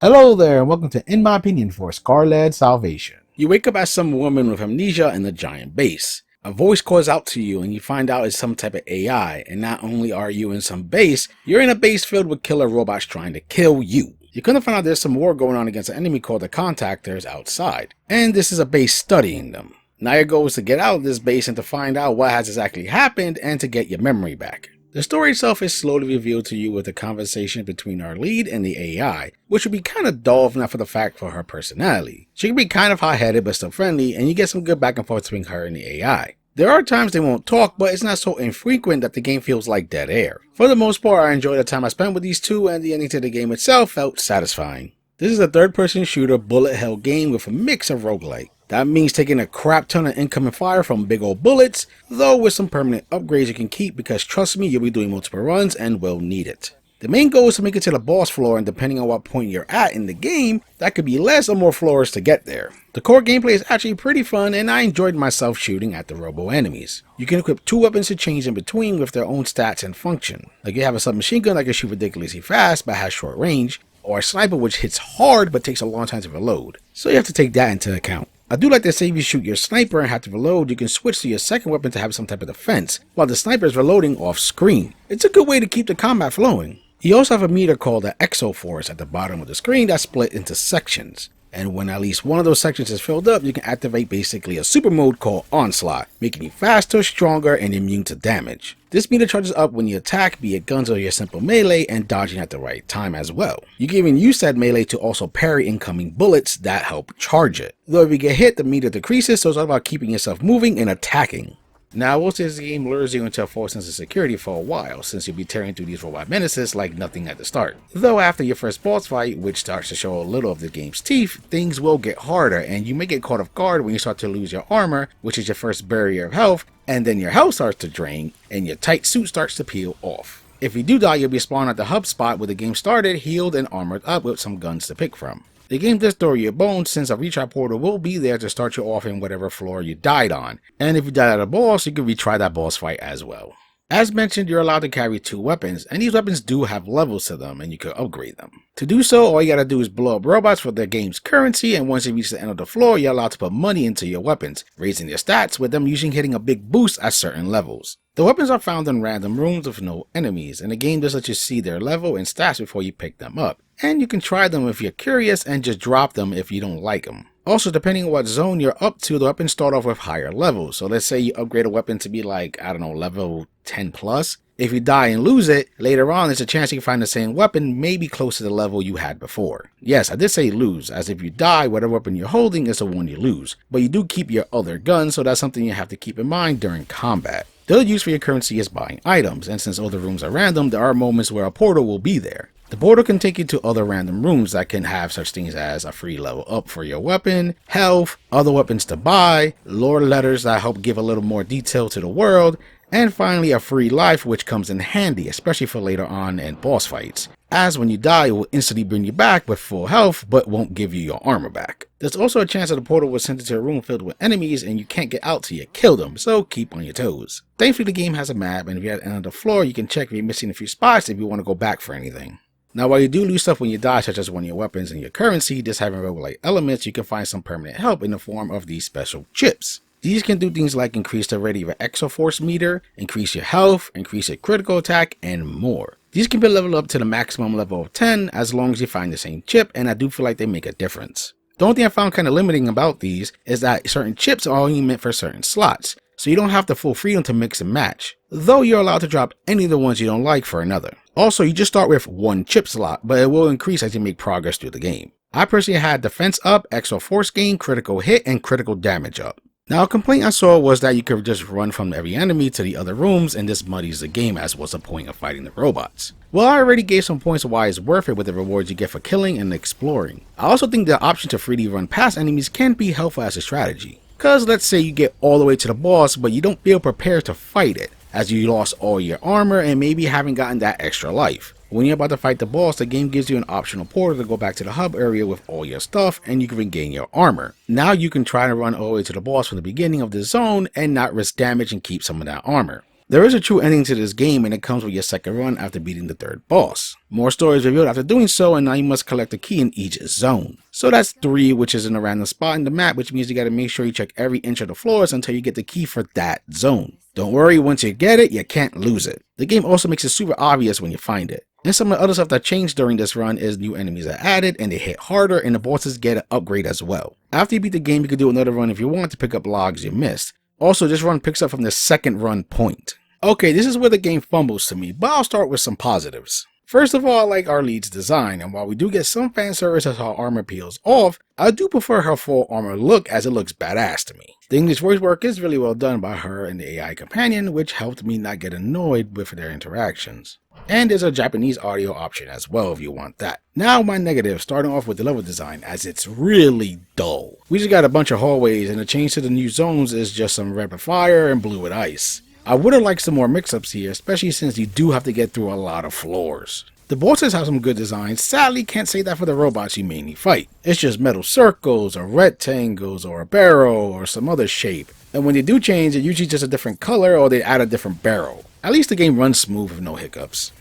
Hello there, and welcome to In My Opinion for Scar-Led Salvation. You wake up as some woman with amnesia in a giant base. A voice calls out to you and you find out it's some type of AI, and not only are you in some base, you're in a base filled with killer robots trying to kill you. You couldn't find out there's some war going on against an enemy called the Contactors outside, and this is a base studying them. Now your goal is to get out of this base and to find out what has exactly happened and to get your memory back. The story itself is slowly revealed to you with a conversation between our lead and the AI, which would be kind of dull if not for the fact for her personality. She can be kind of hot-headed but still friendly, and you get some good back and forth between her and the AI. There are times they won't talk, but it's not so infrequent that the game feels like dead air. For the most part, I enjoyed the time I spent with these two, and the ending to the game itself felt satisfying. This is a third-person shooter bullet hell game with a mix of roguelike. That means taking a crap ton of incoming fire from big old bullets, though with some permanent upgrades you can keep because trust me, you'll be doing multiple runs and will need it. The main goal is to make it to the boss floor, and depending on what point you're at in the game, that could be less or more floors to get there. The core gameplay is actually pretty fun, and I enjoyed myself shooting at the robo enemies. You can equip two weapons to change in between with their own stats and function. Like you have a submachine gun that can shoot ridiculously fast but has short range, or a sniper which hits hard but takes a long time to reload. So you have to take that into account. I do like that say if you shoot your sniper and have to reload, you can switch to your second weapon to have some type of defense, while the sniper is reloading off screen. It's a good way to keep the combat flowing. You also have a meter called the Exoforce at the bottom of the screen that's split into sections. And when at least one of those sections is filled up, you can activate basically a super mode called Onslaught, making you faster, stronger, and immune to damage. This meter charges up when you attack, be it guns or your simple melee, and dodging at the right time as well. You can even use that melee to also parry incoming bullets that help charge it. Though if you get hit, the meter decreases, so it's all about keeping yourself moving and attacking. Now, I will say this game lures you into a false sense of security for a while, since you'll be tearing through these robot menaces like nothing at the start. Though after your first boss fight, which starts to show a little of the game's teeth, things will get harder, and you may get caught off guard when you start to lose your armor, which is your first barrier of health, and then your health starts to drain, and your tight suit starts to peel off. If you do die, you'll be spawned at the hub spot where the game started, healed and armored up with some guns to pick from. The game does throw you a bone since a retry portal will be there to start you off in whatever floor you died on, and if you died at a boss, you can retry that boss fight as well. As mentioned, you're allowed to carry two weapons, and these weapons do have levels to them and you can upgrade them. To do so, all you gotta do is blow up robots for their game's currency, and once you reach the end of the floor, you're allowed to put money into your weapons, raising their stats with them usually hitting a big boost at certain levels. The weapons are found in random rooms with no enemies, and the game does let you see their level and stats before you pick them up. And you can try them if you're curious and just drop them if you don't like them. Also, depending on what zone you're up to, the weapons start off with higher levels. So let's say you upgrade a weapon to be like, I don't know, level 10 plus. If you die and lose it, later on there's a chance you can find the same weapon maybe close to the level you had before. Yes, I did say lose, as if you die, whatever weapon you're holding is the one you lose. But you do keep your other gun, so that's something you have to keep in mind during combat. The other use for your currency is buying items, and since all the rooms are random, there are moments where a portal will be there. The portal can take you to other random rooms that can have such things as a free level up for your weapon, health, other weapons to buy, lore letters that help give a little more detail to the world, and finally a free life which comes in handy, especially for later on in boss fights, as when you die it will instantly bring you back with full health but won't give you your armor back. There's also a chance that the portal will send you to a room filled with enemies and you can't get out till you kill them, so keep on your toes. Thankfully the game has a map, and if you're at the end of the floor you can check if you're missing a few spots if you want to go back for anything. Now, while you do lose stuff when you die, such as one of your weapons and your currency, just having roguelike elements, you can find some permanent help in the form of these special chips. These can do things like increase the rate of your Exoforce meter, increase your health, increase your critical attack, and more. These can be leveled up to the maximum level of 10 as long as you find the same chip, and I do feel like they make a difference. The only thing I found kind of limiting about these is that certain chips are only meant for certain slots, so you don't have the full freedom to mix and match, though you're allowed to drop any of the ones you don't like for another. Also, you just start with one chip slot, but it will increase as you make progress through the game. I personally had defense up, Exoforce gain, critical hit, and critical damage up. Now, a complaint I saw was that you could just run from every enemy to the other rooms, and this muddies the game, as was the point of fighting the robots. Well, I already gave some points of why it's worth it with the rewards you get for killing and exploring. I also think the option to freely run past enemies can be helpful as a strategy. Cause let's say you get all the way to the boss, but you don't feel prepared to fight it, as you lost all your armor and maybe haven't gotten that extra life. When you're about to fight the boss, the game gives you an optional portal to go back to the hub area with all your stuff, and you can regain your armor. Now you can try to run all the way to the boss from the beginning of the zone and not risk damage and keep some of that armor. There is a true ending to this game, and it comes with your second run after beating the third boss. More story is revealed after doing so, and now you must collect a key in each zone. So that's 3, which is in a random spot in the map, which means you gotta make sure you check every inch of the floors until you get the key for that zone. Don't worry, once you get it, you can't lose it. The game also makes it super obvious when you find it. And some of the other stuff that changed during this run is new enemies are added and they hit harder, and the bosses get an upgrade as well. After you beat the game, you can do another run if you want to pick up logs you missed. Also, this run picks up from the second run point. Okay, this is where the game fumbles to me, but I'll start with some positives. First of all, I like our lead's design, and while we do get some fan service as her armor peels off, I do prefer her full armor look as it looks badass to me. The English voice work is really well done by her and the AI companion, which helped me not get annoyed with their interactions. And there's a Japanese audio option as well if you want that. Now my negative, starting off with the level design, as it's really dull. We just got a bunch of hallways, and the change to the new zones is just some red with fire and blue with ice. I would have liked some more mix-ups here, especially since you do have to get through a lot of floors. The bosses have some good designs, sadly can't say that for the robots you mainly fight. It's just metal circles, or rectangles, or a barrel, or some other shape. And when they do change, it's usually just a different color or they add a different barrel. At least the game runs smooth with no hiccups.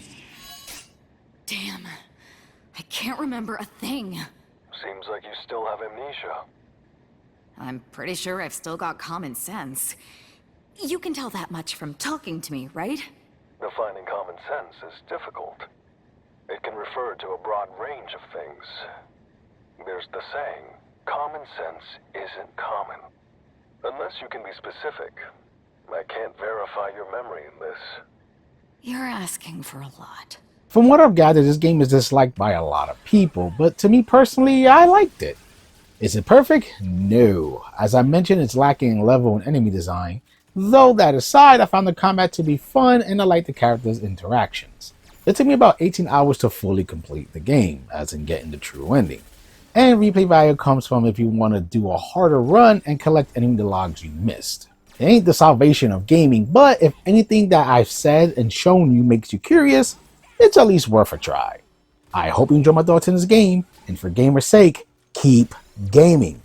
Damn, I can't remember a thing. Seems like you still have amnesia. I'm pretty sure I've still got common sense. You can tell that much from talking to me, right? Defining common sense is difficult. It can refer to a broad range of things. There's the saying, common sense isn't common. Unless you can be specific, I can't verify your memory in this. You're asking for a lot. From what I've gathered, this game is disliked by a lot of people, but to me personally, I liked it. Is it perfect? No. As I mentioned, it's lacking in level and enemy design. Though that aside, I found the combat to be fun and I liked the characters' interactions. It took me about 18 hours to fully complete the game, as in getting the true ending. And replay value comes from if you want to do a harder run and collect any of the logs you missed. It ain't the salvation of gaming, but if anything that I've said and shown you makes you curious, it's at least worth a try. I hope you enjoy my thoughts in this game, and for gamer's sake, keep gaming.